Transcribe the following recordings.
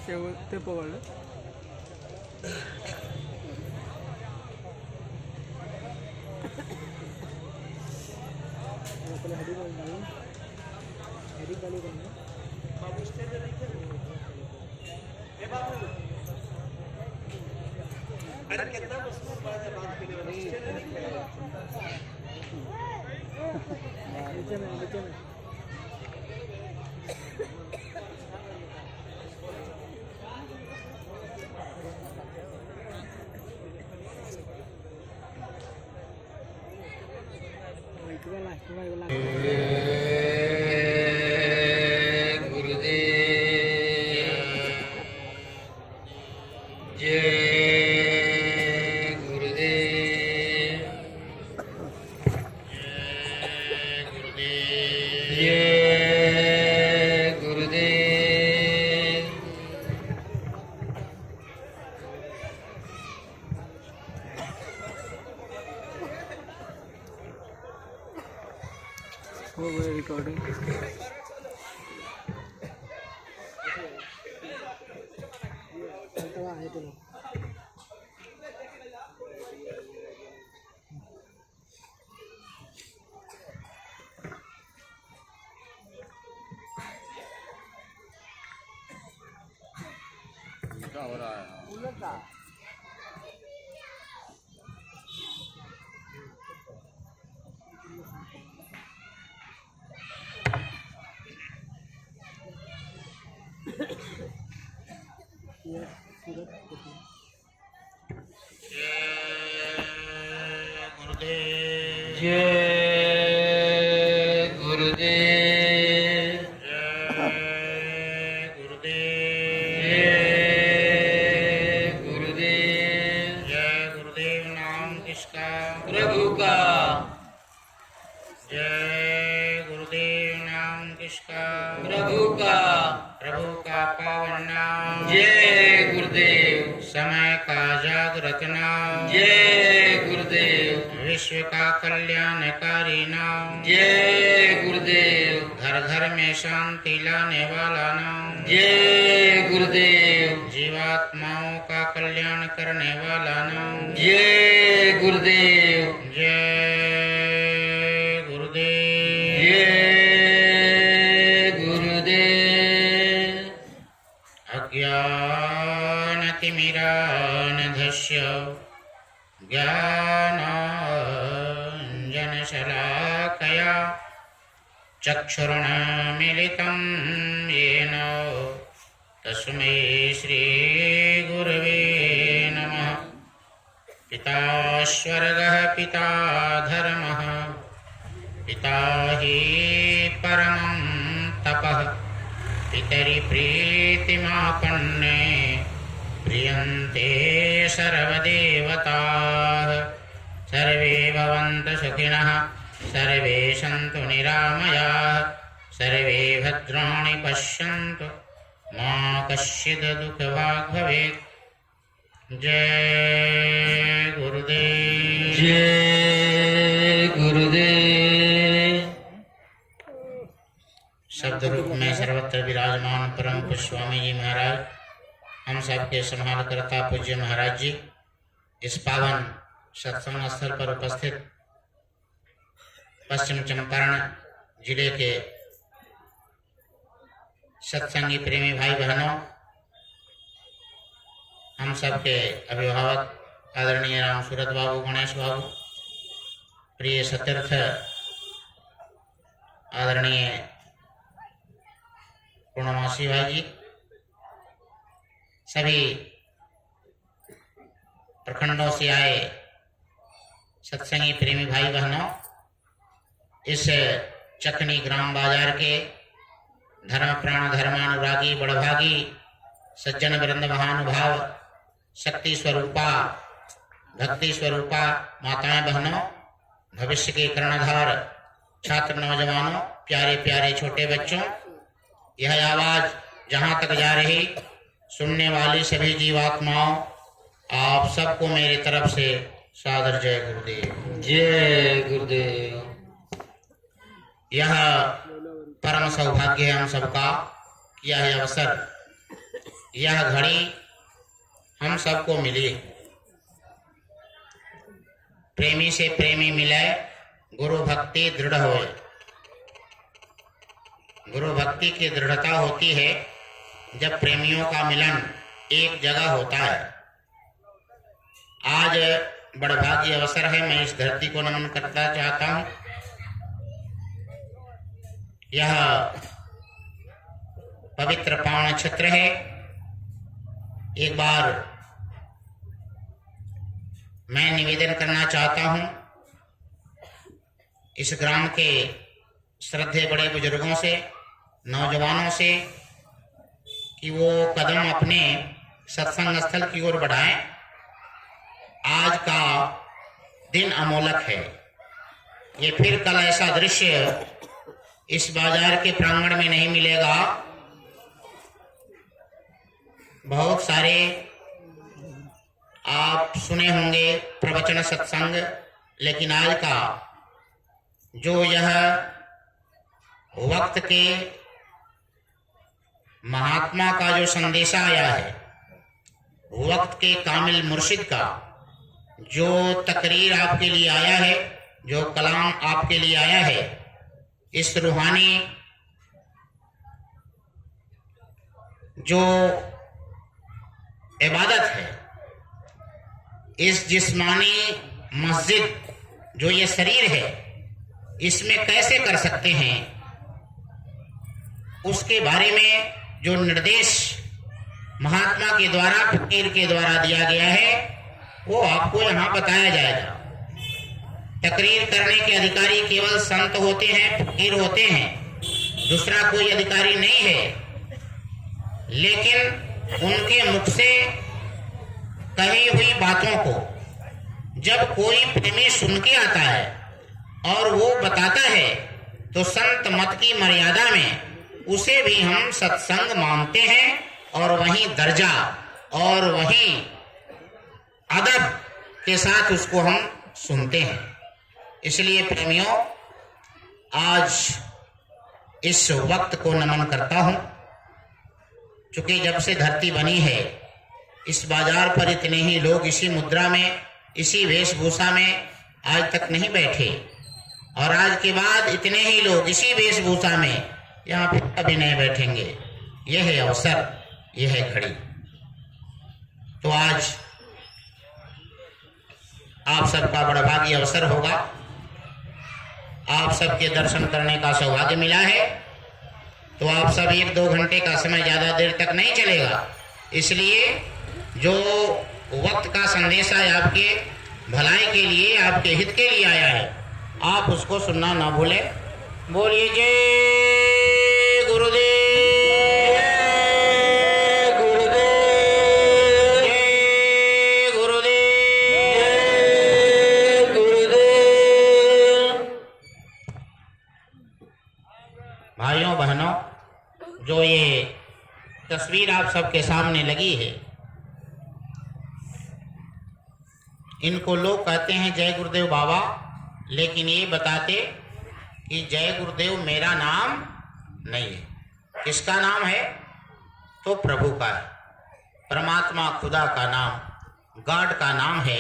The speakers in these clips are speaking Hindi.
ते पवळलं. हो गया रिकॉर्डिंग. हो रहा है. जय गुरुदेव. जय गुरुदेव नाम किसका? प्रभु का. जय गुरुदेव नाम किसका? प्रभु का. प्रभु का पावन नाम. जय गुरुदेव. समय का जागृत नाम. जय गुरुदेव. विश्व का कल्याणकारी नाम. जय गुरुदेव. घर घर में शांति लाने वाला नाम. जय गुरुदेव. जीवात्माओं का कल्याण करने वाला नाम. जय गुरुदेव. जय गुरुदेव. जय गुरुदेव. अज्ञानतिमिरान्धस्य ज्ञानाञ्जनशलाकया चक्षुरुन्मीलितं येन तस्मै श्रीगुरवे नमः. पिता स्वर्गः पिता धर्मः पिता हि परमं तपः. पितरि प्रीतिमापन्ने प्रियन्ते सर्वदेवताः. सर्वे भवन्तु सुखिनः सर्वे सन्तु निरामयाः. सर्वे भद्राणि पश्यन्तु मा कश्चित् दुःखभाग् भवेत्. जय गुरुदेव. जय गुरुदेव. शब्द रूप में सर्वत्र विराजमान परम पूज्य स्वामी जी महाराज, हम सबके संभालकर्ता पूज्य महाराज जी, इस पावन सत्संग स्थल पर उपस्थित पश्चिम चंपारण जिले के सत्संगी प्रेमी भाई बहनों, हम सबके अभिभावक आदरणीय राम सूरत बाबू, गणेश बाबू, प्रिय सतीर्थ आदरणीय पूर्णमासी भाई जी, सभी प्रखंडों से आए सत्संगी प्रेमी भाई बहनों, इस चकनी ग्राम बाजार के धर्म प्राण धर्मानुरागी बड़भागी सज्जन वृंद महानुभाव, शक्ति स्वरूपा भक्ति स्वरूपा माताएं बहनों, भविष्य के कर्णधार छात्र नौजवानों, प्यारे प्यारे छोटे बच्चों, यह आवाज जहां तक जा रही, सुनने वाली सभी जीवात्माओं, आप सबको मेरी तरफ से सादर जय गुरुदेव. जय गुरुदेव. यह परम सौभाग्य है हम सबका कि यह अवसर यह घड़ी हम सबको मिली। प्रेमी से प्रेमी मिले, गुरु भक्ति दृढ़ होए। गुरु भक्ति की दृढ़ता होती है जब प्रेमियों का मिलन एक जगह होता है। आज बड़भागी अवसर है, मैं इस धरती को नमन करना चाहता हूं। यह पवित्र पावन क्षेत्र है। एक बार मैं निवेदन करना चाहता हूं इस ग्राम के श्रद्धेय बड़े बुजुर्गों से, नौजवानों से, कि वो कदम अपने सत्संग स्थल की ओर बढ़ाएं। आज का दिन अमोलक है। ये फिर कल ऐसा दृश्य इस बाजार के प्रांगण में नहीं मिलेगा। बहुत सारे आप सुने होंगे प्रवचन सत्संग, लेकिन आज का जो यह वक्त के महात्मा का जो संदेशा आया है, वक्त के कामिल मुर्शिद का जो तकरीर आपके लिए आया है, जो कलाम आपके लिए आया है, इस रूहानी जो इबादत है, इस जिस्मानी मस्जिद जो ये शरीर है, इसमें कैसे कर सकते हैं, उसके बारे में जो निर्देश महात्मा के द्वारा, फकीर के द्वारा दिया गया है, वो आपको यहाँ बताया जाएगा। तकरीर करने के अधिकारी केवल संत होते हैं, फकीर होते हैं, दूसरा कोई अधिकारी नहीं है। लेकिन उनके मुख से कही हुई बातों को जब कोई प्रेमी सुन के आता है और वो बताता है, तो संत मत की मर्यादा में उसे भी हम सत्संग मानते हैं और वहीं दर्जा और वहीं अदब के साथ उसको हम सुनते हैं। इसलिए प्रेमियों, आज इस वक्त को नमन करता हूं। चूंकि जब से धरती बनी है, इस बाजार पर इतने ही लोग इसी मुद्रा में, इसी वेशभूषा में आज तक नहीं बैठे, और आज के बाद इतने ही लोग इसी वेशभूषा में यहाँ पर कभी नहीं बैठेंगे। यह है अवसर, यह है घड़ी। तो आज आप सबका बड़ा भाग्य अवसर होगा, आप सबके दर्शन करने का सौभाग्य मिला है। तो आप सब 1-2 घंटे का समय ज्यादा देर तक नहीं चलेगा, इसलिए जो वक्त का संदेश है आपके भलाई के लिए, आपके हित के लिए आया है, आप उसको सुनना ना भूलें। बोलिए जय गुरुदेव, जय गुरुदेव, जय गुरुदेव। भाइयों बहनों, जो ये तस्वीर आप सबके सामने लगी है, इनको लोग कहते हैं जय गुरुदेव बाबा, लेकिन ये बताते कि जय गुरुदेव मेरा नाम नहीं है। किसका नाम है? तो प्रभु का है, परमात्मा खुदा का नाम, गॉड का नाम है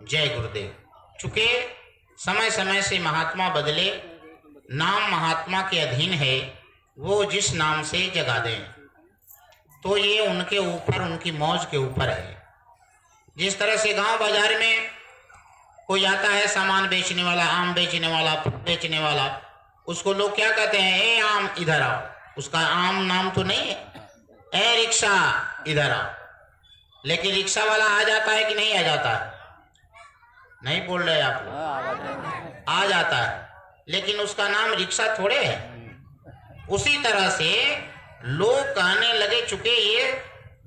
जय गुरुदेव। चूंकि समय समय से महात्मा बदले, नाम महात्मा के अधीन है, वो जिस नाम से जगा दें, तो ये उनके ऊपर, उनकी मौज के ऊपर है। जिस तरह से गांव बाजार में कोई आता है सामान बेचने वाला, आम बेचने वाला, फल बेचने वाला, उसको लोग क्या कहते हैं? ए आम इधर आओ। उसका आम नाम तो नहीं है, ए रिक्शा इधर आओ। लेकिन रिक्शा वाला आ जाता है कि नहीं आ जाता है? नहीं बोल रहे आप लोग? आ जाता है, लेकिन उसका नाम रिक्शा थोड़े है। उसी तरह से लोग कहने लगे, चुके ये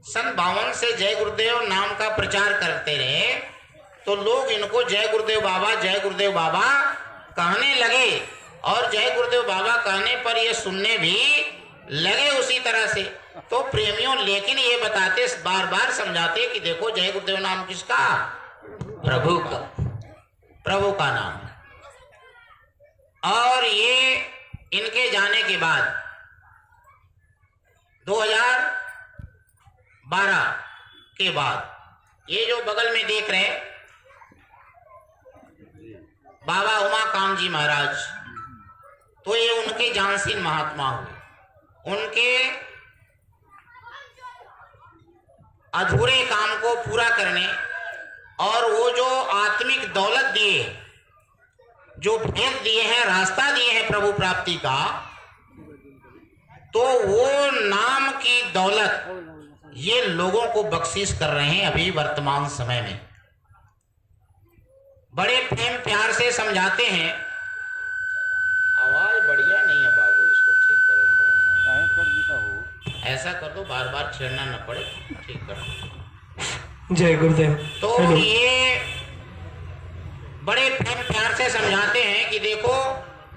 सन 52 से जय गुरुदेव नाम का प्रचार करते रहे, तो लोग इनको जय गुरुदेव बाबा, जय गुरुदेव बाबा कहने लगे, और जय गुरुदेव बाबा कहने पर ये सुनने भी लगे उसी तरह से। तो प्रेमियों, लेकिन ये बताते, बार बार समझाते कि देखो जय गुरुदेव नाम किसका? प्रभु का, प्रभु का नाम। और ये इनके जाने के बाद 12 के बाद ये जो बगल में देख रहे बाबा उमाकांत जी महाराज, तो ये उनके जानशीन महात्मा हुए। उनके अधूरे काम को पूरा करने और वो जो आत्मिक दौलत दिए, जो भेद दिए हैं, रास्ता दिए हैं प्रभु प्राप्ति का, तो वो नाम की दौलत ये लोगों को बख्शिश कर रहे हैं अभी वर्तमान समय में। बड़े प्रेम प्यार से समझाते हैं। आवाज बढ़िया नहीं है बाबू, इसको ठीक करो। ऐसा कर दो बार बार छेड़ना न पड़े, ठीक कर। जय गुरुदेव। तो ये बड़े प्रेम प्यार से समझाते हैं कि देखो,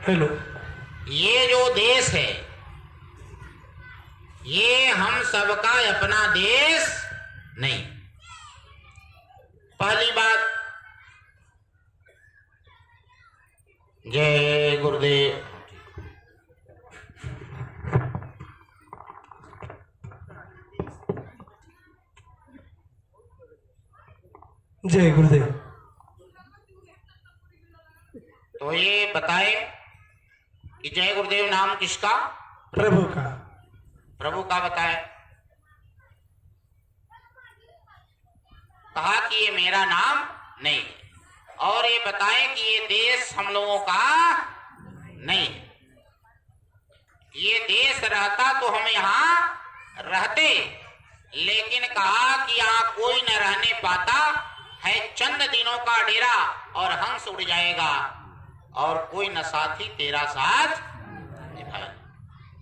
हेलो, ये जो देश है ये हम सबका अपना देश नहीं। पहली बात, जय गुरुदेव। जय गुरुदेव। तो ये बताए कि जय गुरुदेव नाम किसका? प्रभु का। प्रभु का बताए। कहा कि ये मेरा नाम नहीं, और ये बताए कि ये देश हम लोगों का नहीं। ये देश रहता तो हम यहाँ रहते, लेकिन कहा कि यहाँ कोई न रहने पाता है। चंद दिनों का डेरा और हंस उड़ जाएगा, और कोई न साथी तेरा साथ निभाए।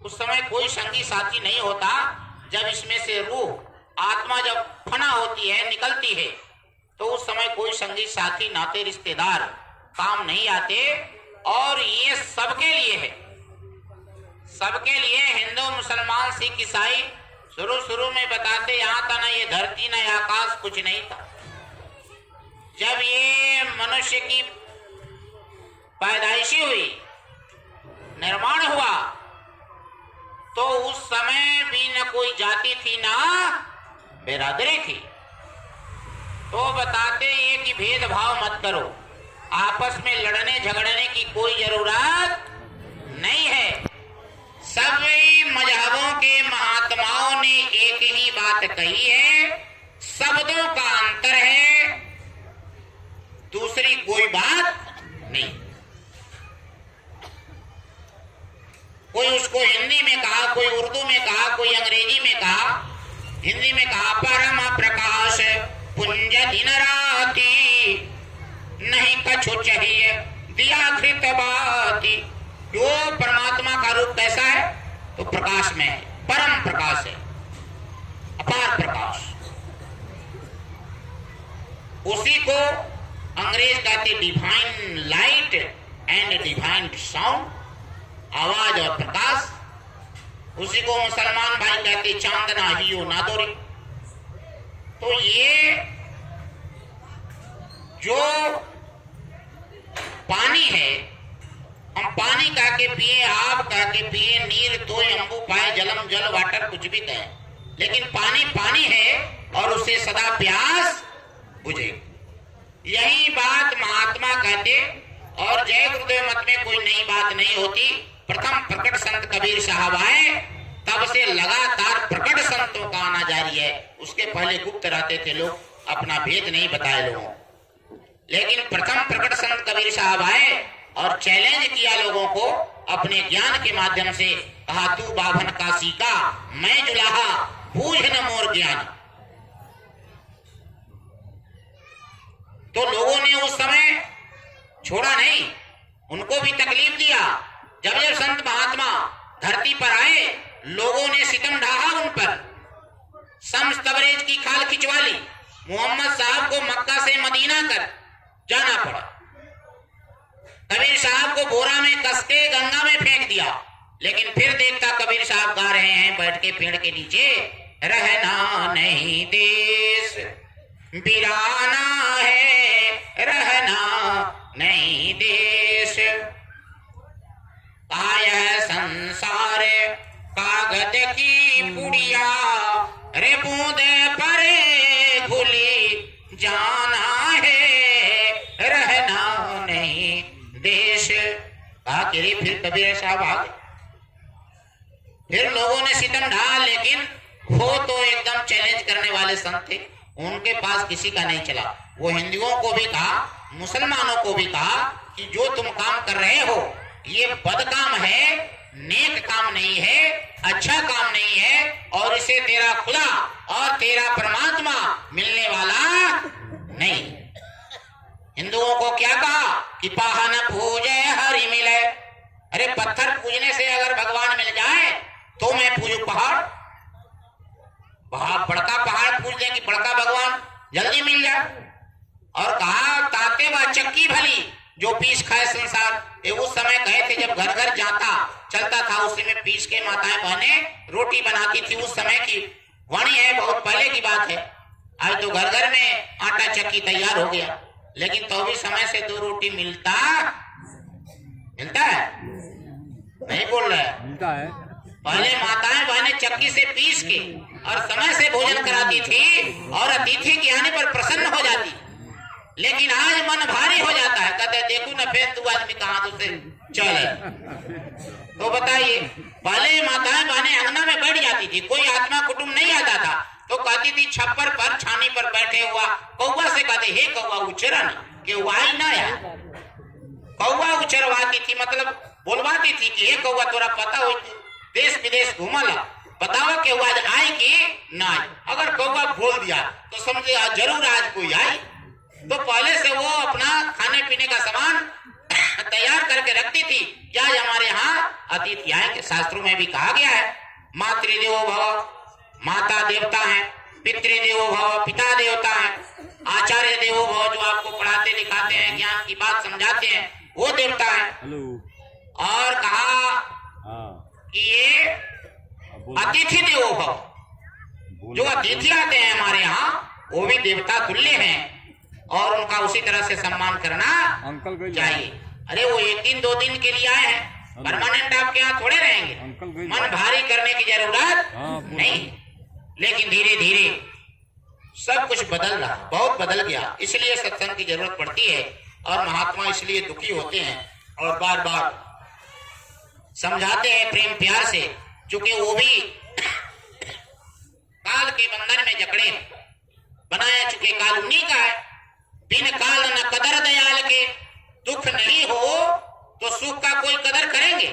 उस समय कोई संगी साथी नहीं होता। जब इसमें से रूह आत्मा जब फना होती है, निकलती है, तो उस समय कोई संगी साथी नाते रिश्तेदार काम नहीं आते। और ये सबके लिए है, सबके लिए। हिंदू मुसलमान सिख ईसाई शुरू में बताते यहाँ था ना ये धरती ना ये आकाश, कुछ नहीं था। जब ये मनुष्य की पैदाइशी हुई, निर्माण हुआ, तो उस समय भी न कोई जाति थी ना बिरादरी थी। तो बताते ये कि भेदभाव मत करो, आपस में लड़ने झगड़ने की कोई जरूरत नहीं है। सभी मजहबों के महात्माओं ने एक ही बात कही है, शब्दों का अंतर है, दूसरी कोई बात नहीं। कोई उसको हिंदी में कहा, कोई उर्दू में कहा, कोई अंग्रेजी में कहा। हिंदी में कहा परम प्रकाश पुंज दिन राती, नहीं कछु चाहिए दिया घृत बाती। जो परमात्मा का रूप कैसा है? तो प्रकाश में है, परम प्रकाश है, अपार प्रकाश। उसी को अंग्रेज कहते divine light and divine sound, आवाज और प्रकाश। उसी को मुसलमान भाई कहते चांदना हियो नादोरी। तो ये जो पानी है, हम पानी कह के पिए, आप कह के पिए, नीर तो अम्बू पाए, जलम जल वाटर कुछ भी कहें, लेकिन पानी पानी है और उसे सदा प्यास बुझे। यही बात महात्मा कहते। और जय गुरुदेव मत में कोई नई बात नहीं होती। प्रथम प्रकट संत कबीर साहब आए, तब से लगातार प्रकट संतों का आना जारी है। उसके पहले गुप्त रहते थे लोग, अपना भेद नहीं बताए लोगों। लेकिन प्रथम प्रकट संत कबीर साहब आए और चैलेंज किया लोगों को अपने ज्ञान के माध्यम से। कहा तू बाभन काशी का, मैं जुलाहा बूझ न मोर ज्ञान। तो लोगों ने उस समय छोड़ा नहीं, उनको भी तकलीफ दिया। जब जब संत महात्मा धरती पर आए, लोगों ने सितम ढाहा उन पर, शम्स तबरेज की खाल खिंचवा ली। मोहम्मद साहब को मक्का से मदीना कर जाना पड़ा। कबीर साहब को बोरा में कस के गंगा में फेंक दिया। लेकिन फिर देखता कबीर साहब गा रहे हैं बैठ के पेड़ के नीचे, रहना नहीं देश वीराना है, रहना नहीं देश। आया संसार कागज की पुड़िया, अरे बूंदे परे घुली जाना है, रहना नहीं देश। कहा कि रे फिर कबीर साहब आ गए। फिर लोगों ने सितम ढा, लेकिन वो तो एकदम चैलेंज करने वाले संत थे, उनके पास किसी का नहीं चला। वो हिंदुओं को भी कहा, मुसलमानों को भी कहा कि जो तुम काम कर रहे हो ये बद काम है, नेक काम नहीं है, अच्छा काम नहीं है, और इसे तेरा खुदा और तेरा परमात्मा मिलने वाला नहीं। हिंदुओं को क्या कहा कि पाहन पूजे हरि मिले। अरे पत्थर पूजने से अगर भगवान मिल जाए तो मैं पूजू पहाड़। बड़का पहाड़ पूज दे कि बड़का भगवान जल्दी मिल जाए। और कहा ताते व चक्की भली जो पीस खाए संसार। ये उस समय कहे थे जब घर घर जाता चलता था, उसी में पीस के माताएं बहनें रोटी बनाती थी। उस समय की वाणी है, बहुत पहले की बात है। आज तो घर घर में आटा चक्की तैयार हो गया, लेकिन तो भी समय से 2 रोटी मिलता है? नहीं बोल रहा है, मिलता है। पहले माताएं बहनें चक्की से पीस के और समय से भोजन कराती थी और अतिथि के आने पर प्रसन्न हो जाती। लेकिन आज मन भारी हो जाता है, कहते देखो ना फिर 2 आदमी कहां से चले। तो बताइए, पहले माताएं बहनें अंगना में बैठ जाती थी, कोई आत्मा कुटुंब नहीं आता था तो कहती थी छप्पर पर छानी पर बैठे हुआ कौवा से कहते हे कौवा उचरन के वाई ना यार। कौवा उचरवाती थी, मतलब बोलवाती थी कि हे कौवा तोरा पता हो देश विदेश घूमला, बताओ कि आज आए कि ना आए। अगर कौवा बोल दिया तो समझे आज जरूर आज कोई आए। तो पहले से वो अपना खाने पीने का सामान तैयार करके रखती थी कि आज हमारे यहाँ अतिथि आएंगे। शास्त्रों में भी कहा गया है मातृदेवो भव, माता देवता है, पितृदेवो भव, पिता देवता है, आचार्य देवो भव जो आपको पढ़ाते लिखाते हैं, ज्ञान की बात समझाते हैं, वो देवता है। और कहा कि ये अतिथि देवो भव, जो अतिथि आते हैं हमारे यहाँ वो भी देवता तुल्य हैं और उनका उसी तरह से सम्मान करना चाहिए। अरे वो 1 दिन 2 दिन के लिए आए हैं, परमानेंट आपके यहाँ थोड़े रहेंगे। मन भारी करने की जरूरत नहीं, लेकिन धीरे धीरे सब कुछ बदल रहा, बहुत बदल गया। इसलिए सत्संग की जरूरत पड़ती है और महात्मा इसलिए दुखी होते हैं और बार बार समझाते हैं प्रेम प्यार से, क्योंकि वो भी काल के बंधन में जकड़े बनाया चुके। काल उन्हीं का है, बिन काल न कदर दयाल के। दुख नहीं हो तो सुख का कोई कदर करेंगे?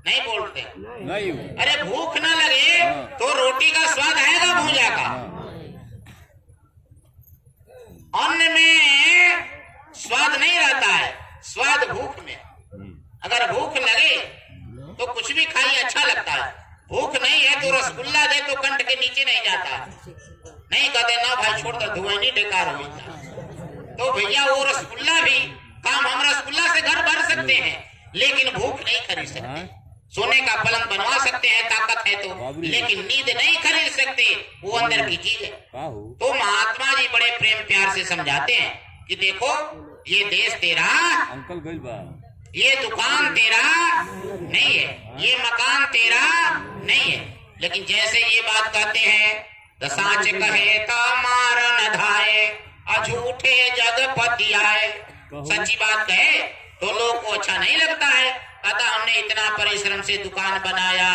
नहीं बोलते नहीं। अरे भूख ना लगे तो रोटी का स्वाद आएगा भूजा का। अन्न में स्वाद नहीं रहता है, स्वाद भूख में। अगर भूख लगे तो कुछ भी खाइए अच्छा लगता है। भूख नहीं है तो रसगुल्ला दे तो कंठ के नीचे नहीं जाता। नहीं कहते ना भाई छोड़ दो, धुआं नहीं बेकार हो जाता। तो भैया वो रसगुल्ला भी काम, हम रसगुल्ला से घर भर सकते हैं लेकिन भूख नहीं खरीद सकते। सोने का पलंग बनवा सकते हैं ताकत है तो, लेकिन नींद नहीं खरीद सकते, वो अंदर की चीज है। तो महात्मा जी बड़े प्रेम प्यार से समझाते हैं कि देखो ये देश तेरा, ये दुकान तेरा नहीं है, ये मकान तेरा नहीं है। लेकिन जैसे ये बात कहते हैं दसाच कहे ता मार न धाये, अझूठे जगपति आए। सच्ची बात कहे तो लोग को अच्छा नहीं लगता है। कहता हमने इतना परिश्रम से दुकान बनाया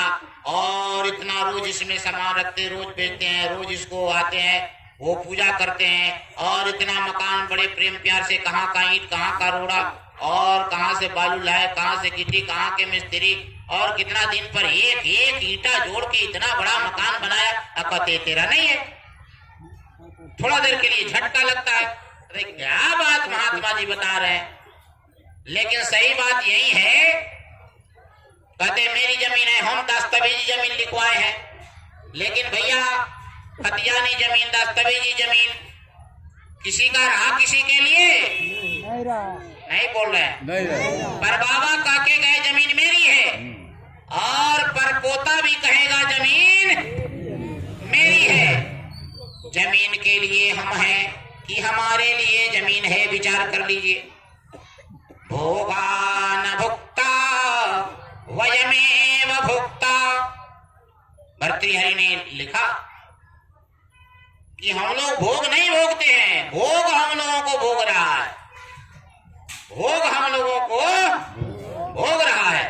और इतना रोज इसमें सामान रखते, रोज बेचते हैं, रोज इसको आते हैं, वो पूजा करते हैं, और इतना मकान बड़े प्रेम प्यार से, कहाँ का ईंट, कहाँ का रोड़ा, और कहाँ से बालू लाए, कहाँ से गिट्टी, कहाँ के मिस्त्री, और कितना दिन पर एक एक ईंटा जोड़ के इतना बड़ा मकान बनाया। कहते तेरा नहीं है। थोड़ा देर के लिए झटका लगता है, अरे क्या बात महात्मा जी बता रहे हैं, लेकिन सही बात यही है। कहते मेरी जमीन है, हम दस्तावेजी जमीन लिखवाए हैं, लेकिन भैया खतियानी जमीन, दस्तावेजी जमीन किसी का रहा, किसी के लिए नहीं बोल रहे हैं। पर बाबा काके गए जमीन मेरी है, और पर पोता भी कहेगा जमीन मेरी है। जमीन के लिए हम हैं कि हमारे लिए जमीन है, विचार कर लीजिए। भोगा न भुक्ता वयमेव भुक्ता। भर्तृहरि ने लिखा कि हम लोग भोग नहीं भोगते हैं, भोग हम लोगों को भोग रहा है, भोग हम लोगों को भोग रहा है,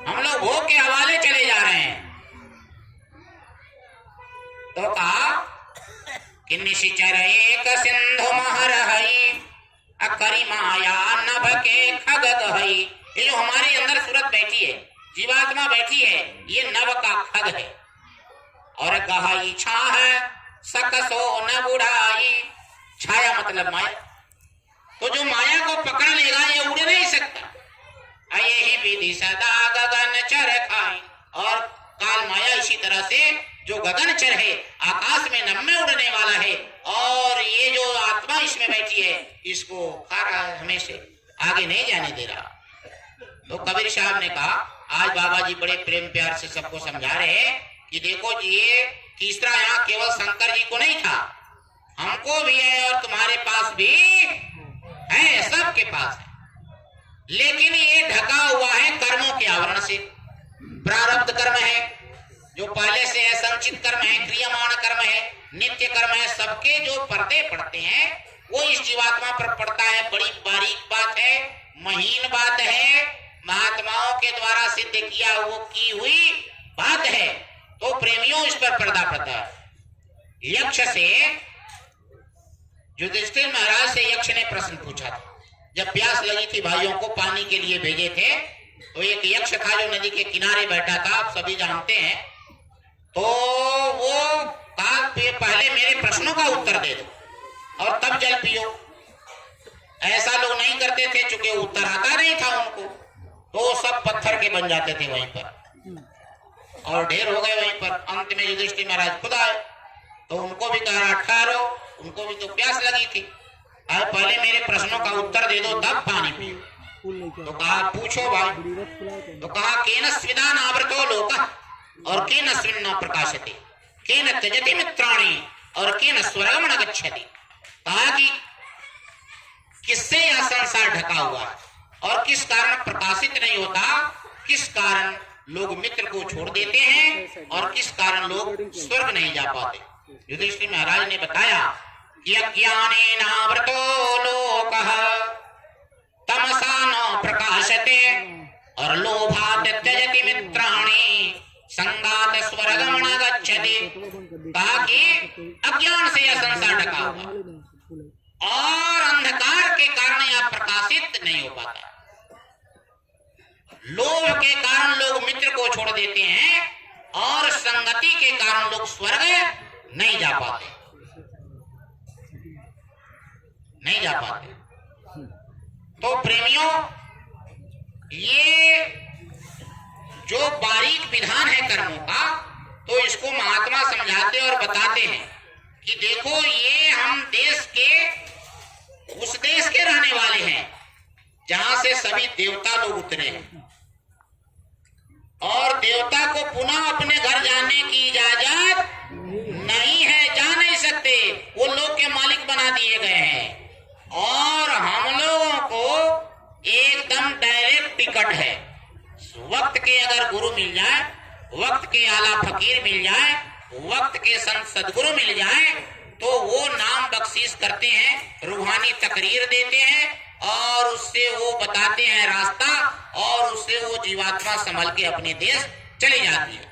हम लोग भोग के हवाले चले जा रहे हैं। तो कहा कि निशिचर एक सिंधु महर हई अकरी माया नभ के खगग हई। ये जो हमारे अंदर सूरत बैठी है, जीवात्मा बैठी है, ये नभ का खग है। और गहई छा है सकसो न बुढ़ाई। छाया मतलब माया। तो जो माया को पकड़ लेगा ये उड़ नहीं सकता। यही विधि सदा गगन चर खाई। और काल माया इसी तरह से जो गगन चर है, आकाश में नम्य उड़ने वाला है, और ये जो आत्मा इसमें बैठी है इसको खा रहा है, हमेशा आगे नहीं जाने दे रहा। तो कबीर साहब ने कहा, आज बाबा जी बड़े प्रेम प्यार से सबको समझा रहे हैं कि देखो जी, ये तीसरा यहाँ केवल शंकर जी को नहीं था, हमको भी है और तुम्हारे पास भी है, सबके पास है। लेकिन ये ढका हुआ है कर्मों के आवरण से। प्रारब्ध कर्म है जो पहले से है, संचित कर्म है, क्रियमाण कर्म है, नित्य कर्म है। सबके जो पर्दे पड़ते हैं वो इस जीवात्मा पर पड़ता है। बड़ी बारीक बात है, महीन बात है, महात्माओं के द्वारा सिद्ध किया वो की हुई बात है। तो प्रेमियों इस पर पर्दा पड़ता है। यक्ष से युधिष्ठिर महाराज से यक्ष ने प्रश्न पूछा था। जब प्यास लगी थी, भाइयों को पानी के लिए भेजे थे, तो एक यक्ष था जो नदी के किनारे बैठा था, आप सभी जानते हैं। तो वो कहा पहले मेरे प्रश्नों का उत्तर दे दो और तब जल पियो। ऐसा लोग नहीं करते थे, चूंकि उत्तर आता नहीं था उनको, तो सब पत्थर के बन जाते थे वहीं पर, और ढेर हो गए वहीं पर। अंत में युधिष्ठिर महाराज खुद आए, तो उनको भी कहा ठहरो, उनको भी तो प्यास लगी थी, अब पहले मेरे प्रश्नों का उत्तर दे दो तब पानी पियो। तो कहा पूछो भाई। तो कहा केन स्विदान आवृतो लोकः और केन स्विन्न प्रकाशते, केन त्यजति मित्राणि और केन स्वर्गम न गच्छति। कहा कि किससे यह संसार ढका हुआ है और किस कारण प्रकाशित नहीं होता, किस कारण लोग मित्र को छोड़ देते हैं और किस कारण लोग स्वर्ग नहीं जा पाते। युधिष्ठिर महाराज ने बताया कि अज्ञानेन आवृतो लोकः तमसा न प्रकाशते और लोभात् त्यजति मित्राणि संगात स्वर्गम न गच्छति। कहा कि अज्ञान से यह संसार ढका हुआ और अंधकार के कारण यह प्रकाशित नहीं हो पाता। लोभ के कारण लोग मित्र को छोड़ देते हैं और संगति के कारण लोग स्वर्ग नहीं जा पाते, नहीं जा पाते। तो प्रेमियों, ये जो बारीक विधान है कर्मों का, तो इसको महात्मा समझाते और बताते हैं कि देखो, ये हम देश के उस देश के रहने वाले हैं जहां से सभी देवता लोग उतरे हैं, और देवता को पुनः अपने घर जाने की इजाजत नहीं है, जा नहीं सकते, वो लोग के मालिक बना दिए गए हैं। और हम लोगों को एकदम डायरेक्ट टिकट है। वक्त के अगर गुरु मिल जाए, वक्त के आला फकीर मिल जाए, वक्त के संत सदगुरु मिल जाए, तो वो नाम बख्शीश करते हैं, रूहानी तकरीर देते हैं और उससे वो बताते हैं रास्ता, और उससे वो जीवात्मा संभल के अपने देश चली जाती है।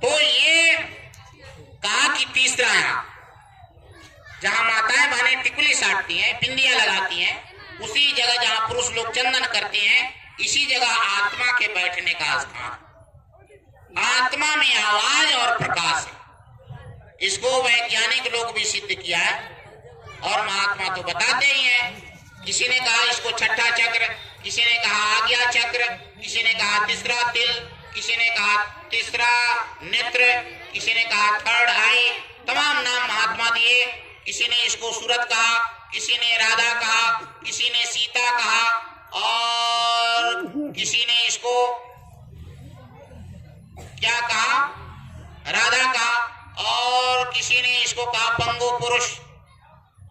तो ये कहा कि तीसरा यहाँ जहां माताएं बहनें टिकुली साटती हैं, बिंदियां लगाती हैं, उसी जगह जहां पुरुष लोग चंदन करते हैं, इसी जगह आत्मा के बैठने का स्थान। आत्मा में आवाज और प्रकाश है। इसको वैज्ञानिक लोग भी सिद्ध किया है और महात्मा तो बताते ही हैं। किसी ने कहा इसको छठा चक्र, किसी ने कहा आज्ञा चक्र, किसी ने कहा तीसरा तिल, किसी ने कहा तीसरा नेत्र, किसी ने कहा थर्ड आई, तमाम नाम महात्मा दिए। किसी ने इसको सूरत कहा, किसी ने राधा कहा, किसी ने सीता कहा, और किसी ने इसको क्या कहा, राधा कहा, और किसी ने इसको कहा पंगु पुरुष,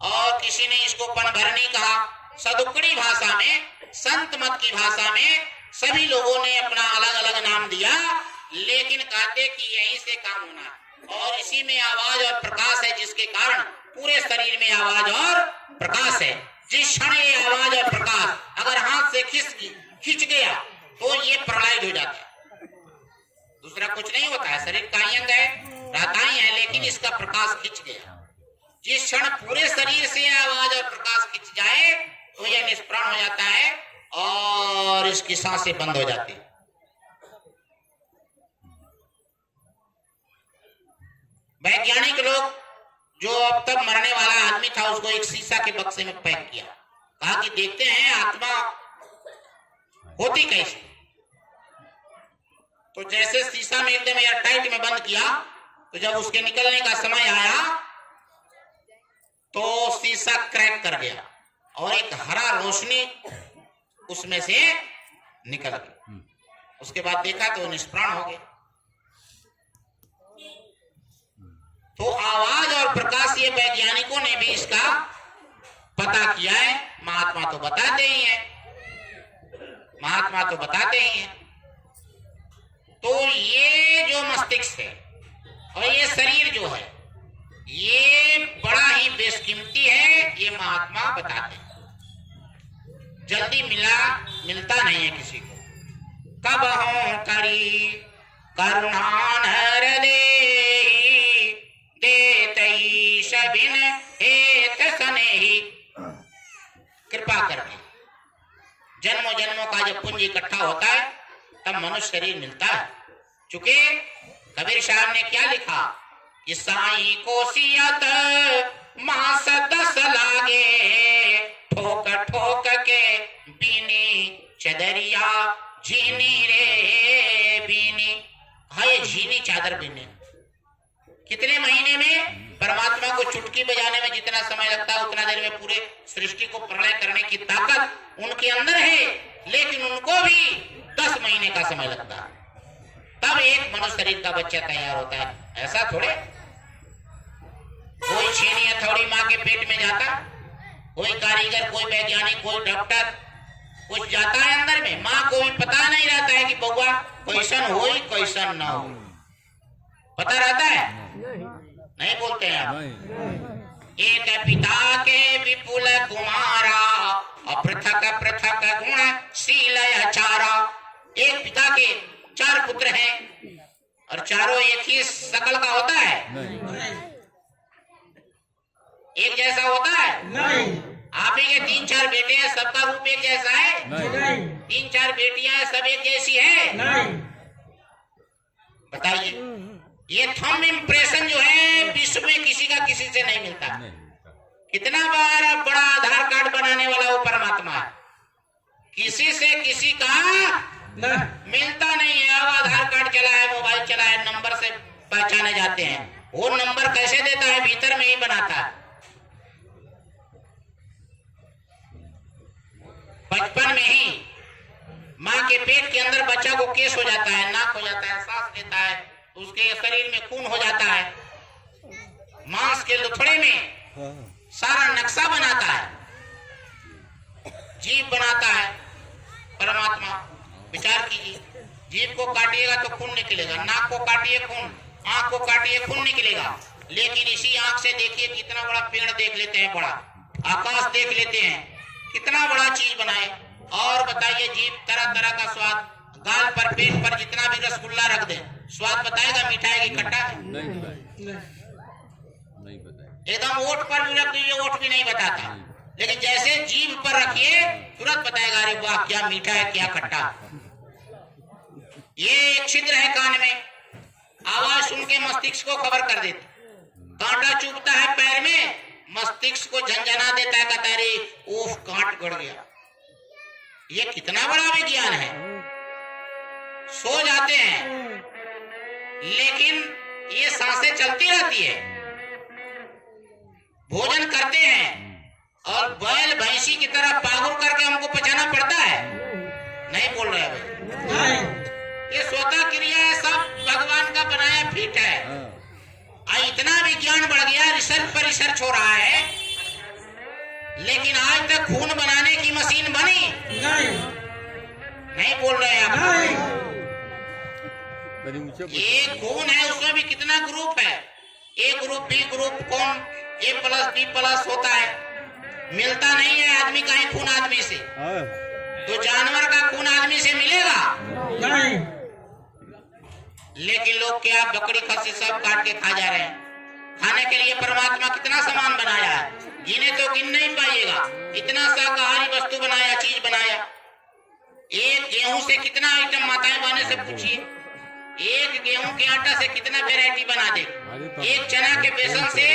और किसी ने इसको पनभरनी कहा। सदुक्कड़ी भाषा में, संत मत की भाषा में सभी लोगों ने अपना अलग अलग नाम दिया लेकिन कहते कि यहीं से काम होना है और इसी में आवाज और प्रकाश है, जिसके कारण पूरे शरीर में आवाज और प्रकाश है। जिस क्षण ये आवाज और प्रकाश अगर हाथ से खिंच गया तो ये पैरालाइज हो जाता है। दूसरा कुछ नहीं होता है, शरीर का ही अंग है, रहता ही है, लेकिन इसका प्रकाश खिंच गया। जिस क्षण पूरे शरीर से आवाज और प्रकाश खिंच जाए तो यह निष्प्राण हो जाता है और इसकी सांसें बंद हो जाती है। वैज्ञानिक लोग जो अब तक मरने वाला आदमी था उसको एक शीशा के बक्से में पैक किया, कहा कि देखते हैं आत्मा होती कैसी। तो जैसे शीशा में एकदम एयरटाइट में बंद किया तो जब उसके निकलने का समय आया तो शीशा क्रैक कर गया और एक हरा रोशनी उसमें से निकल गई। उसके बाद देखा तो निष्प्राण हो गया। तो आवाज और प्रकाश, ये वैज्ञानिकों ने भी इसका पता किया है। महात्मा तो बताते ही हैं, महात्मा तो बताते ही हैं। तो ये जो मस्तिष्क है और ये शरीर जो है ये बड़ा ही बेशकीमती है, ये महात्मा बताते हैं। जल्दी मिलता नहीं है किसी को। कब हों करी करुणान हृदय देतई शबिन हेत सनेही। कृपा करके जन्मों जन्मों का जब पुंज इकट्ठा होता है तब मनुष्य शरीर मिलता है। चूंकि कबीर साहब ने क्या लिखा, ईसाई को सियत मास 10 लागे, ठोक ठोक के बीनी चदरिया झीनी रे बीनी। हाय झीनी चादर बीनी। कितने महीने में परमात्मा को चुटकी बजाने में जितना समय लगता है उतना देर में पूरे सृष्टि को प्रलय करने की ताकत उनके अंदर है, लेकिन उनको भी 10 महीने का समय लगता है, तब एक मनुष्य शरीर का बच्चा तैयार होता है। ऐसा थोड़े कोई छेनी हथौड़ी माँ के पेट में जाता, कोई कारीगर, कोई वैज्ञानिक, कोई डॉक्टर कुछ जाता है अंदर में, माँ को भी पता नहीं रहता है कि बउआ कैसन हो कैसन ना हो। पता रहता है? नहीं बोलते हैं आप। एक पिता के विपुल कुमारा, अपृथक पृथक गुण शील चारा। एक पिता के 4 पुत्र हैं और चारों एक ही शकल का होता है? एक जैसा होता है? नहीं। आप ही के 3-4 बेटे हैं, सबका रूप एक जैसा है? नहीं। 3-4 बेटियां हैं, सब एक जैसी है? नहीं। बताइए, ये थंब इम्प्रेशन जो है विश्व में किसी का किसी से नहीं मिलता। कितना बड़ा आधार कार्ड बनाने वाला वो परमात्मा है, किसी से किसी का मिलता नहीं है। अब आधार कार्ड चला है, मोबाइल चला है, नंबर से पहचाने जाते हैं। वो नंबर कैसे देता है? भीतर में ही बनाता है। बचपन में ही माँ के पेट के अंदर बच्चा को केस हो जाता है, नाक हो जाता है, सांस लेता है, उसके शरीर में खून हो जाता है, मांस के लुथड़े में सारा नक्शा बनाता है, जीभ बनाता है परमात्मा। विचार कीजिए, जीभ को काटिएगा तो खून निकलेगा, नाक को काटिए खून, आंख को काटिए खून निकलेगा। लेकिन इसी आंख से देखिए कितना बड़ा पेड़ देख लेते हैं, बड़ा आकाश देख लेते हैं, कितना बड़ा चीज बनाए। और बताइए, जीभ तरह तरह का स्वाद, गाल पर पेट पर जितना भी रसगुल्ला रख दे, स्वाद बताएगा मीठा है कि खट्टा है? नहीं बताएगा। एकदम ओठ पर भी रख दीजिए, ओठ भी नहीं बताता, लेकिन जैसे जीभ पर रखिए तुरंत बताएगा, अरे वाह क्या मीठा है क्या खट्टा। ये एक छिद्र है कान में, आवाज सुन के मस्तिष्क को खबर कर देती। कांटा चुभता है पैर में, मस्तिष्क को झंझना देता है, कहता है उफ कांट गड़ गया। ये कितना बड़ा विज्ञान है। सो जाते हैं लेकिन ये सांसें चलती रहती है, भोजन करते हैं और बैल भैंसी की तरह पागुर करके हमको पचाना पड़ता है। नहीं बोल रहे भाई, ये स्वतः क्रिया है, सब भगवान का बनाया फिट है। इतना विज्ञान बढ़ गया, रिसर्च पर रिसर्च हो रहा है, लेकिन आज तक खून बनाने की मशीन बनी नहीं बोल रहे आप। एक खून है, उसमें भी कितना ग्रुप है, ए ग्रुप बी ग्रुप, कौन ए प्लस बी प्लस होता है, मिलता नहीं है आदमी का ही खून आदमी से। तो जानवर का खून आदमी से मिलेगा नहीं। लेकिन लोग क्या बकरी खस्सी सब काट के खा जा रहे हैं। खाने के लिए परमात्मा कितना सामान बनाया है, गिने तो गिन नहीं पाइएगा, इतना शाकाहारी वस्तु बनाया, चीज बनाया। एक गेहूं से कितना आइटम माताएं बहने से पूछिए, एक गेहूं के आटा से कितना वैरायटी बना देगा, एक चना के बेसन से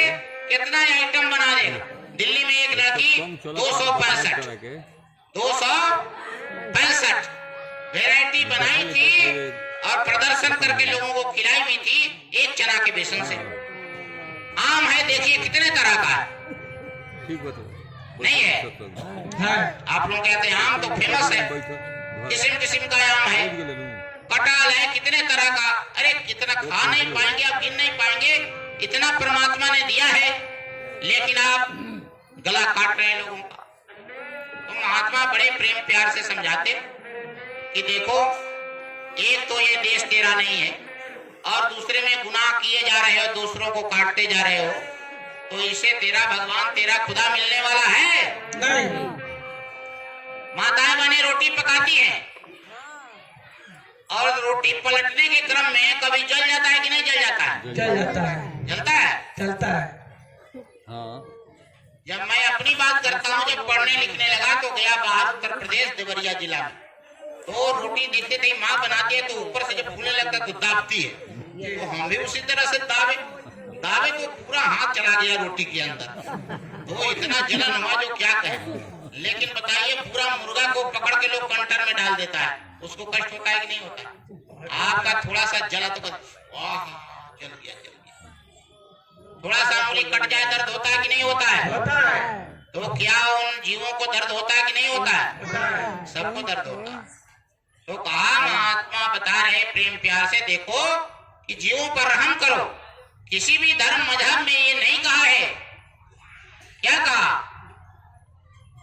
कितना आइटम बना देगा। दिल्ली में एक लड़की 265 वैरायटी बनाई थी और प्रदर्शन करके लोगों को खिलाई भी थी, एक चना के बेसन से। आम है, देखिए कितने तरह का है, नहीं है? आप लोग कहते हैं आम तो फेमस है, किस्म किस्म का आम है, कटहल है, कितने तरह का। अरे कितना खा नहीं पाएंगे आप, गिन नहीं पाएंगे, इतना परमात्मा ने दिया है, लेकिन आप गला काट रहे हैं लोगों का। तो महात्मा बड़े प्रेम प्यार से समझाते कि देखो, एक तो ये देश तेरा नहीं है और दूसरे में गुनाह किए जा रहे हो, दूसरों को काटते जा रहे हो, तो इसे तेरा भगवान तेरा खुदा मिलने वाला है नहीं। माताएं बहनें रोटी पकाती हैं और रोटी पलटने के क्रम में कभी जल जाता है कि नहीं जल जाता है? चल जाता है, जलता है, चलता है। जब मैं अपनी बात करता हूँ, जब पढ़ने लिखने लगा तो गया बाहर उत्तर प्रदेश देवरिया जिला में, तो रोटी देखते थे माँ बनाती है तो ऊपर से जब फूलने लगता है तो दाबती है, तो हम भी उसी तरह से दावे तो पूरा हाथ चला गया रोटी के अंदर, तो इतना जलन हुआ जो क्या कहे। लेकिन बताइए, पूरा मुर्गा को पकड़ के लोग कंटर में डाल देता है, उसको कष्ट होता है कि नहीं होता? आपका थोड़ा सा जला तो जल गया, थोड़ा सा उंगली कट जाए दर्द होता है कि नहीं होता है? होता है। तो क्या उन जीवों को दर्द होता है कि नहीं होता है? सबको दर्द होता है। तो कहा, महात्मा बता रहे प्रेम प्यार से, देखो कि जीवों पर रहम करो। किसी भी धर्म मजहब में ये नहीं कहा है, क्या कहा?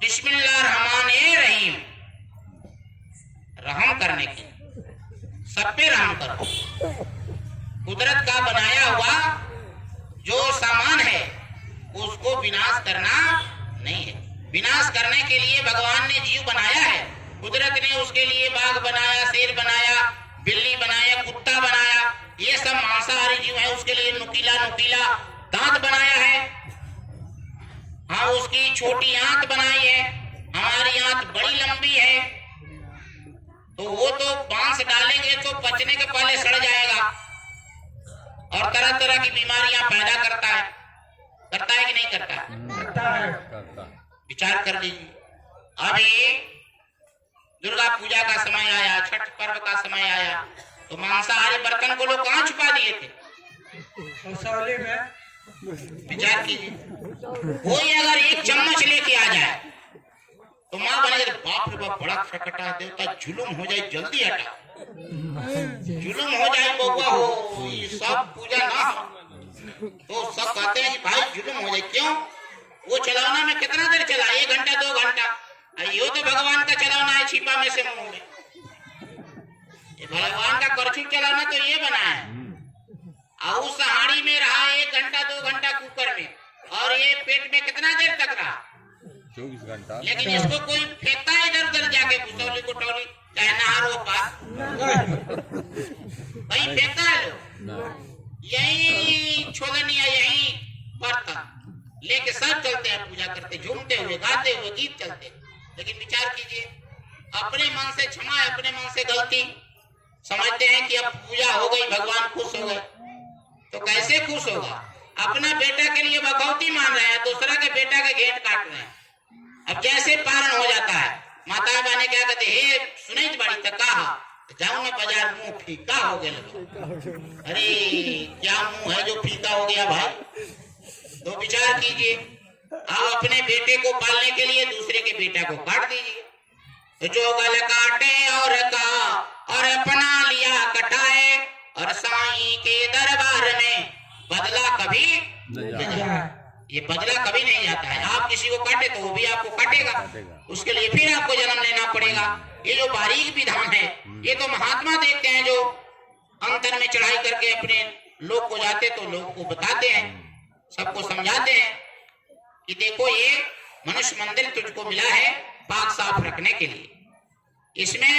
बिस्मिल्लाहिर्रहमानिर्रहीम, रहम करने की, सब पे रहम करो। कुदरत का बनाया हुआ जो सामान है उसको विनाश करना नहीं है। विनाश करने के लिए भगवान ने जीव बनाया है, कुदरत ने उसके लिए बाघ बनाया, शेर बनाया, बिल्ली बनाया, कुत्ता बनाया, ये सब मांसाहारी जीव है, उसके लिए नुकीला दांत बनाया है। हाँ, उसकी छोटी आंत बनाई है, हमारी आंत बड़ी लंबी है, तो वो तो बांस डालेंगे तो बचने के पहले सड़ जाएगा और तरह तरह की बीमारियां पैदा करता है कि नहीं करता है? विचार कर लीजिए। अभी दुर्गा पूजा का समय आया, छठ पर्व का समय आया, तो मांसाहारी बर्तन को लोग कहाँ छुपा दिए थे? विचार कीजिए, कोई अगर एक चम्मच लेके आ जाए तो माँ बने, बाप रे बाप, बड़ा खटखटा देवता, जुलुम हो जाए, जल्दी हटा, जुलुम हो जाए बउआ हो, ये सब पूजा ना हो। तो सब कहते हैं कि भाई जुलुम हो जाए, क्यों? वो चलावना में कितना देर चला, 1 घंटा 2 घंटा, यो तो भगवान का चलावना है छिपा में से मुंह में। ये भगवान का करछुल चलाना तो ये बना है, और उस सहाड़ी में रहा 1 घंटा 2 घंटा कुकर में, और ये पेट में कितना देर तक रहा? 24 घंटा। लेकिन इसको कोई फेंकता है इधर उधर जाके, कुटौली कुटौली चाहे नहारो पार वही फेंकता है लोग, यही छोलनिया, यही बर्तन लेके सब चलते हैं, पूजा करते, झूमते हुए, गाते हुए, गीत चलते। लेकिन विचार कीजिए, अपने मन से क्षमा है, अपने मन से गलती, समझते हैं कि अब पूजा हो गई, भगवान खुश हो गए, तो कैसे खुश होगा? अपना बेटा के लिए भगवती मान रहे हैं, दूसरा के बेटा के घेट काट रहे हैं। अब जैसे पारण हो जाता है, माता बहने क्या कहते, हे सुनैत बाड़ी तक कहा जाऊं मैं बाजार, मुंह फीका हो गया। अरे क्या मुंह है जो फीका हो गया भाई? तो विचार कीजिए, आप अपने बेटे को पालने के लिए दूसरे के बेटा को काट दीजिए। तो जो गल काटे और का और अपना लिया कटाए, और साईं के दरबार में बदला कभी नहीं जाता। ये बदला कभी नहीं जाता है। आप किसी को काटे तो वो भी आपको काटेगा, उसके लिए फिर आपको जन्म लेना पड़ेगा। ये जो बारीक विधान है, ये तो महात्मा देखते हैं जो अंतर में चढ़ाई करके अपने लोग को जाते तो लोग को बताते हैं, सबको समझाते हैं कि देखो ये मनुष्य मंदिर तुझको मिला है पाक साफ रखने के लिए, इसमें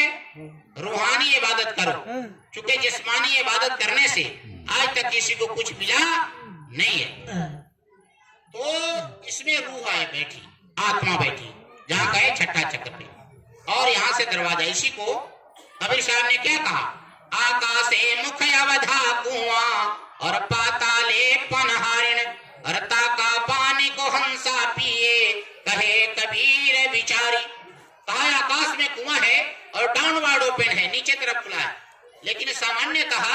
रूहानी इबादत करो, चूंकि जिस्मानी इबादत करने से आज तक किसी को कुछ मिला नहीं है। तो इसमें रूह आए बैठी, आत्मा बैठी, जहाँ गए छठा चक्र पे, और यहाँ से दरवाजा। इसी को कबीर साहब ने क्या कहा, आकाशे मुख अवधा कुआं और पाताले पनहारिण, हरता का पानी को हंसा पिए कहे कबीर बिचारी। कहा आकाश में कुआं है और डाउनवर्ड ओपन है, नीचे तरफ खुला है, लेकिन सामान्यतः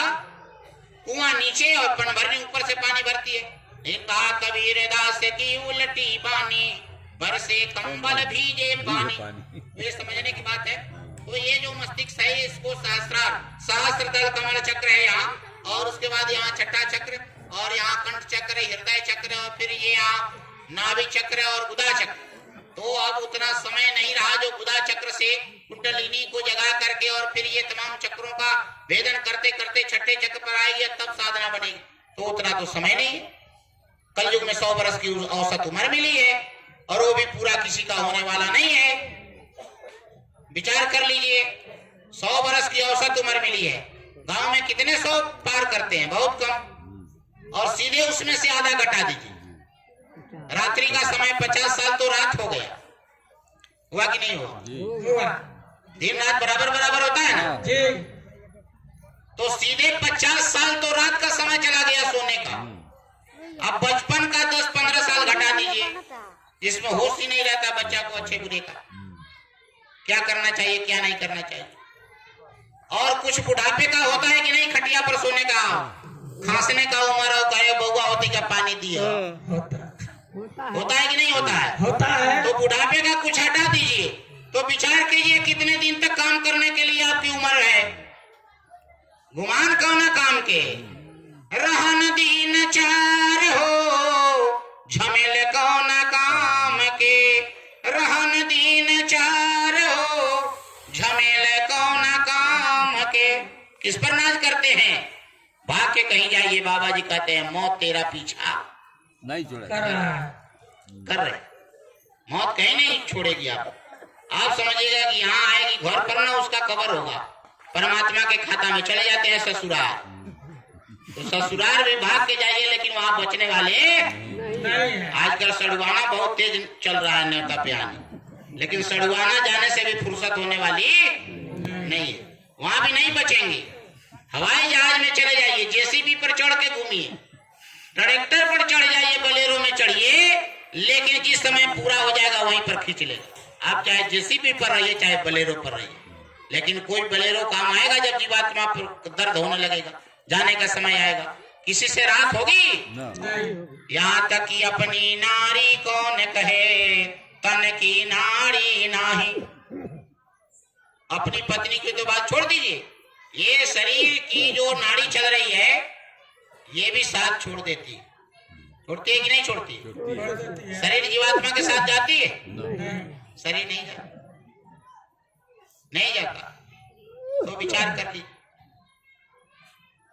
कुआं नीचे और पनभरनी ऊपर से पानी भरती है। कहा कबीर दास की उल्टी बानी, बरसे कंबल भीजे पानी। ये समझने की बात है। तो ये जो मस्तिष्क है इसको सहस्त्र दल कमल चक्र है यहाँ, और उसके बाद यहाँ छठा चक्र, और यहाँ कंठ चक्र, हृदय चक्र, और फिर ये यहाँ नाभि चक्र और गुदा चक्र। तो अब उतना समय नहीं रहा जो गुदा चक्र से कुंडलिनी को जगा करके और फिर ये तमाम चक्रों का भेदन करते करते छठे चक्र पर आएगी, तब साधना बनेगी। तो उतना तो समय नहीं है। कलयुग में 100 वर्ष की औसत उम्र मिली है, और वो भी पूरा किसी का होने वाला नहीं है। विचार कर लीजिए, 100 वर्ष की औसत उम्र मिली है। गांव में कितने 100 पार करते हैं? बहुत कम। और सीधे उसमें से आधा घटा दीजिए। रात्रि का समय 50 साल तो रात हो गया, हुआ कि नहीं हुआ? दिन रात बराबर बराबर होता है ना? तो सीधे 50 साल तो रात का समय चला गया सोने का। अब बचपन का 10-15 साल घटा दीजिए, जिसमें होश ही नहीं रहता बच्चा को अच्छे बुरे का, क्या करना चाहिए क्या नहीं करना चाहिए। और कुछ बुढ़ापे का होता है कि नहीं, खटिया पर सोने का, खांसने का उम्र हो गए, बउआ होती का पानी दिया, होता है कि नहीं होता है? होता है। तो बुढ़ापे का कुछ हटा दीजिए, तो विचार कीजिए कितने दिन तक काम करने के लिए आपकी उम्र है। गुमान कौन काम के, रहन दीन चार हो, झमेल कौन काम के, रहन दीन चार हो, झमेल कौन काम के। किस पर नाज करते हैं? भाग के कहीं जाइए, बाबा जी कहते हैं मौत तेरा पीछा नहीं छोड़ा कर रहे। मौत कहीं नहीं छोड़ेगी आप समझिएगा कि यहाँ आएगी, घर पर ना उसका कबर होगा, परमात्मा के खाता में चले जाते हैं ससुराल। तो ससुराल भी भाग के जाइए, लेकिन वहां बचने वाले नहीं। आजकल सड़ुआना बहुत तेज चल रहा है न्योता पे आने, लेकिन सड़ुआना जाने से भी फुर्सत होने वाली नहीं है, वहां भी नहीं बचेंगे। हवाई जहाज में चले जाइए, जेसीबी पर चढ़ के घूमिए, ट्रैक्टर पर चढ़ जाइए, बलेरो में चढ़िए, लेकिन जिस समय पूरा हो जाएगा वहीं पर खींच लेगा। आप चाहे जेसीबी पर रहिए चाहे बलेरो पर रहिए, लेकिन कोई बलेरो काम आएगा जब जीवात्मा पर दर्द होने लगेगा, जाने का समय आएगा। किसी से राहत होगी? यहाँ तक कि अपनी नारी कौन कहे, तन की नारी नाही। अपनी पत्नी की तो बात छोड़ दीजिए, ये शरीर की जो नाड़ी चल रही है ये भी साथ छोड़ देती है। छोड़ती है कि नहीं छोड़ती? शरीर जीवात्मा के साथ जाती है? शरीर नहीं जाता, नहीं जाता। तो विचार कर लीजिए।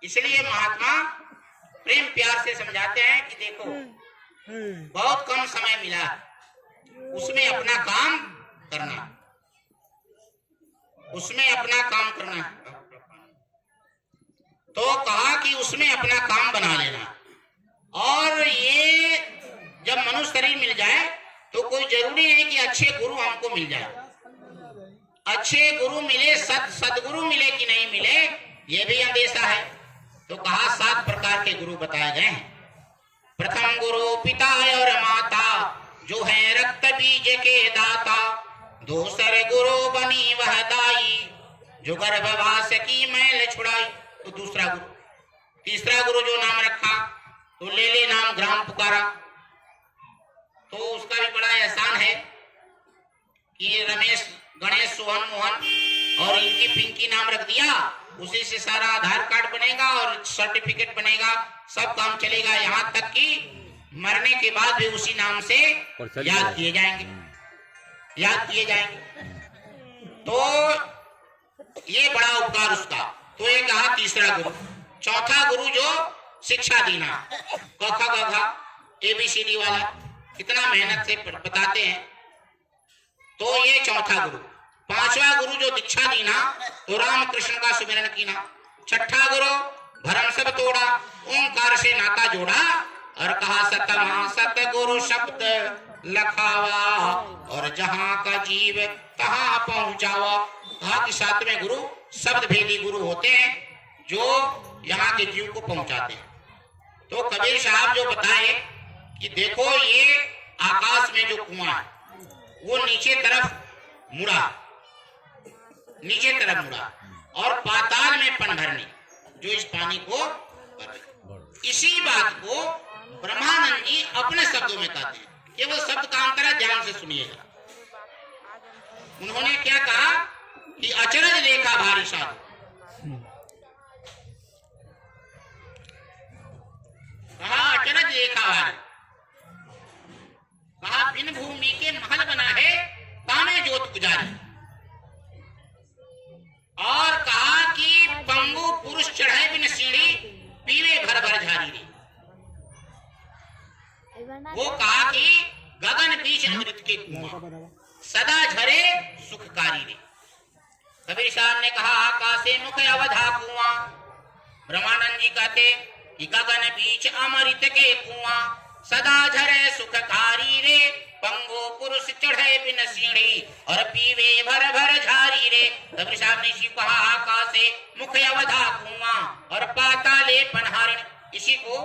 इसलिए महात्मा प्रेम प्यार से समझाते हैं कि देखो बहुत कम समय मिला, उसमें अपना काम करना, उसमें अपना काम करना। तो कहा कि उसमें अपना काम बना लेना। और ये जब मनुष्य शरीर मिल जाए तो कोई जरूरी नहीं कि अच्छे गुरु हमको मिल जाए। अच्छे गुरु मिले, सदगुरु मिले कि नहीं मिले ये भी अंदेशा है। तो कहा 7 प्रकार के गुरु बताए गए हैं। प्रथम गुरु पिता और माता, जो है रक्त बीज के दाता। दूसरे गुरु बनी वह दाई, जो गर्भवास की मैल छुड़ाई। तो दूसरा गुरु। तीसरा गुरु जो नाम रखा तो ले नाम ग्राम पुकारा। तो उसका भी बड़ा एहसान है कि रमेश, गणेश, सोहन, मोहन और इनकी पिंकी नाम रख दिया, उसी से सारा आधार कार्ड बनेगा और सर्टिफिकेट बनेगा, सब काम चलेगा। यहाँ तक कि मरने के बाद भी उसी नाम से याद किए जाएंगे, याद किए जाएंगे। तो ये बड़ा उपकार उसका। तो ये कहा तीसरा गुरु। चौथा गुरु जो शिक्षा देना, क ख ग घ ABCD वाला कितना मेहनत से बताते हैं, तो ये चौथा गुरु। पांचवा गुरु जो दीक्षा दीना, तो राम कृष्ण का सुमिरन कीना। छठा गुरु भरम सब तोड़ा, ओंकार से नाता जोड़ा और कहा सतमा सतगुरु शब्द लखावा और जहां का जीव कहां पहुंचावा। कहा कि सातवें गुरु शब्द भेदी गुरु होते हैं जो यहाँ के जीव को पहुंचाते हैं। तो कबीर साहब जो बताए कि देखो ये आकाश में जो कुआं है वो नीचे तरफ मुड़ा, नीचे तरफ मुड़ा और पाताल में पन भरने जो इस पानी को भर। इसी बात को ब्रह्मानंद जी अपने शब्दों में कहते हैं, केवल शब्द का अंतर है, ध्यान से सुनिएगा। उन्होंने क्या कहा कि अचरज देखा भारी साधु, कहा अचरज देखा भारी, कहा बिन भूमि के महल बना है ताने जोत गुजारी, और कहा कि पंगु पुरुष चढ़े बिन सीढ़ी पीवे भर भर झारी रे। वो कहा कि गगन बीच अमृत के कुआं सदा झरे सुखकारी रे। कबीर साहब ने कहा आकाशे मुख अवधा कुआं, ब्रह्मानंद जी कहते कि गगन बीच अमृत के कुआं सदा झरे सुखकारी रे, पंगो पुरुष चढ़े बिन सीढ़ी और पीवे भर भर झारी रे। कबीर साहब ने इसी कहा आकाशे मुख अवधा कुआं और पाताले पनहारिण। इसी को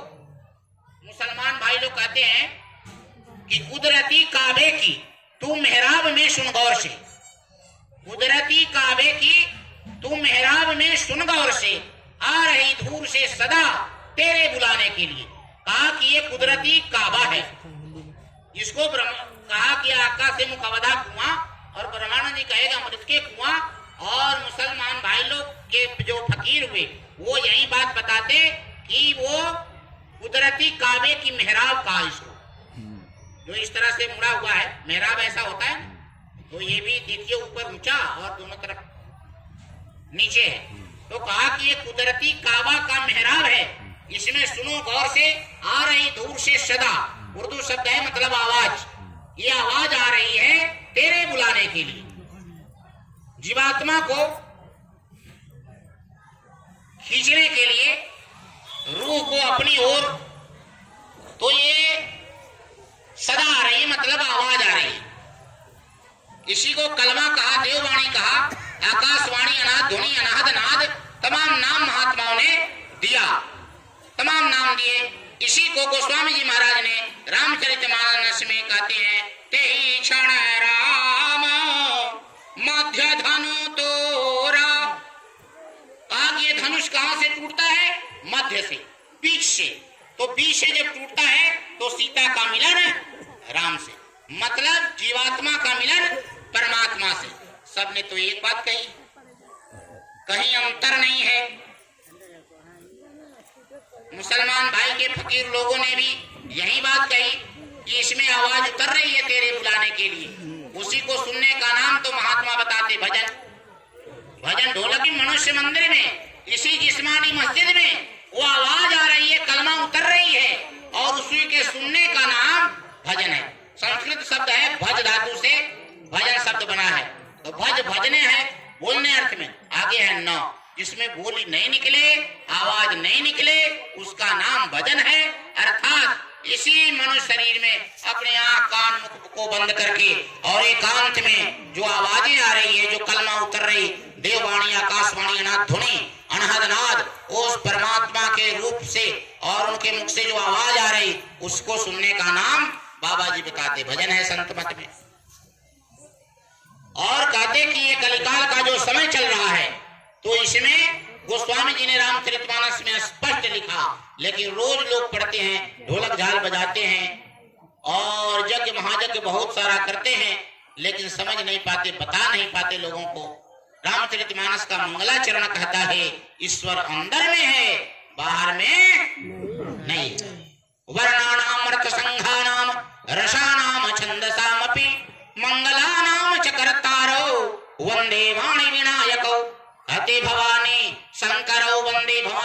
मुसलमान भाई लोग कहते हैं कि कुदरती काबे की तू मेहराब में सुन गौर से, कुदरती काबे की तू मेहराब में सुन गौर से, आ रही धूर से सदा तेरे बुलाने के लिए। कहा कि ये कुदरती काबा है, इसको कहा कि आकाश से मुख अवधा कुआं, और ब्रह्मानंद जी कहेगा अमृत के कुआं। और मुसलमान भाई लोग के जो फकीर हुए वो यही बात बताते कि वो कुदरती काबे की मेहराब कहा इसको, जो इस तरह से मुड़ा हुआ है, मेहराब ऐसा होता है। तो ये भी देखिए ऊपर ऊंचा और दोनों तरफ नीचे है। तो कहा कि ये कुदरती काबा का मेहराब है, इसमें सुनो गौर से, आ रही दूर से सदा, उर्दू शब्द है मतलब आवाज, ये आवाज आ रही है तेरे बुलाने के लिए, जीवात्मा को खींचने के लिए, रूह को अपनी ओर। तो ये सदा आ रही मतलब आवाज आ रही। इसी को कलमा कहा, देववाणी कहा, आकाशवाणी अनाद ध्वनि अनाहद नाद, तमाम नाम महात्माओं ने दिया, तमाम नाम दिए। इसी को गोस्वामी जी महाराज ने रामचरितमानस में कहते हैं, तेहि क्षण राम मध्य धनु तोरा। कहा ये धनुष कहां से टूटता है? मध्य से, बीच से। तो बीच से जब टूटता है तो सीता का मिलन राम से, मतलब जीवात्मा का मिलन परमात्मा से। सबने तो एक बात कही, कहीं अंतर नहीं है। मुसलमान भाई के फकीर लोगों ने भी यही बात कही कि इसमें आवाज उतर रही है तेरे बुलाने के लिए। उसी को सुनने का नाम तो महात्मा बताते भजन। भजन ढोलकी मनुष्य मंदिर में, इसी जिस्मानी मस्जिद में वो आवाज आ रही है, कलमा उतर रही है, और उसी के सुनने का नाम भजन है। संस्कृत शब्द है भज धातु से भजन शब्द बना है। तो भज भजने है, बोलने अर्थ में। आगे है न, जिसमें बोली नहीं निकले, आवाज नहीं निकले, उसका नाम भजन है। अर्थात इसी मनुष्य शरीर में अपने आंख कान मुख को बंद करके और एकांत में जो आवाजें आ रही है, जो कलमा उतर रही, देववाणी आकाशवाणी अनाद ध्वनि अनहद नाद, उस परमात्मा के रूप से और उनके मुख से जो आवाज आ रही, उसको सुनने का नाम बाबा जी बताते भजन है संत मत में। और कहते कि ये कलिकाल का जो समय चल रहा है, तो इसमें गोस्वामी जी ने रामचरितमानस में स्पष्ट लिखा, लेकिन रोज लोग पढ़ते हैं, ढोलक झाल बजाते हैं और यज्ञ महायज्ञ बहुत सारा करते हैं, लेकिन समझ नहीं पाते, बता नहीं पाते लोगों को। रामचरितमानस का मंगलाचरण कहता है ईश्वर अंदर में है, बाहर में नहीं। वरना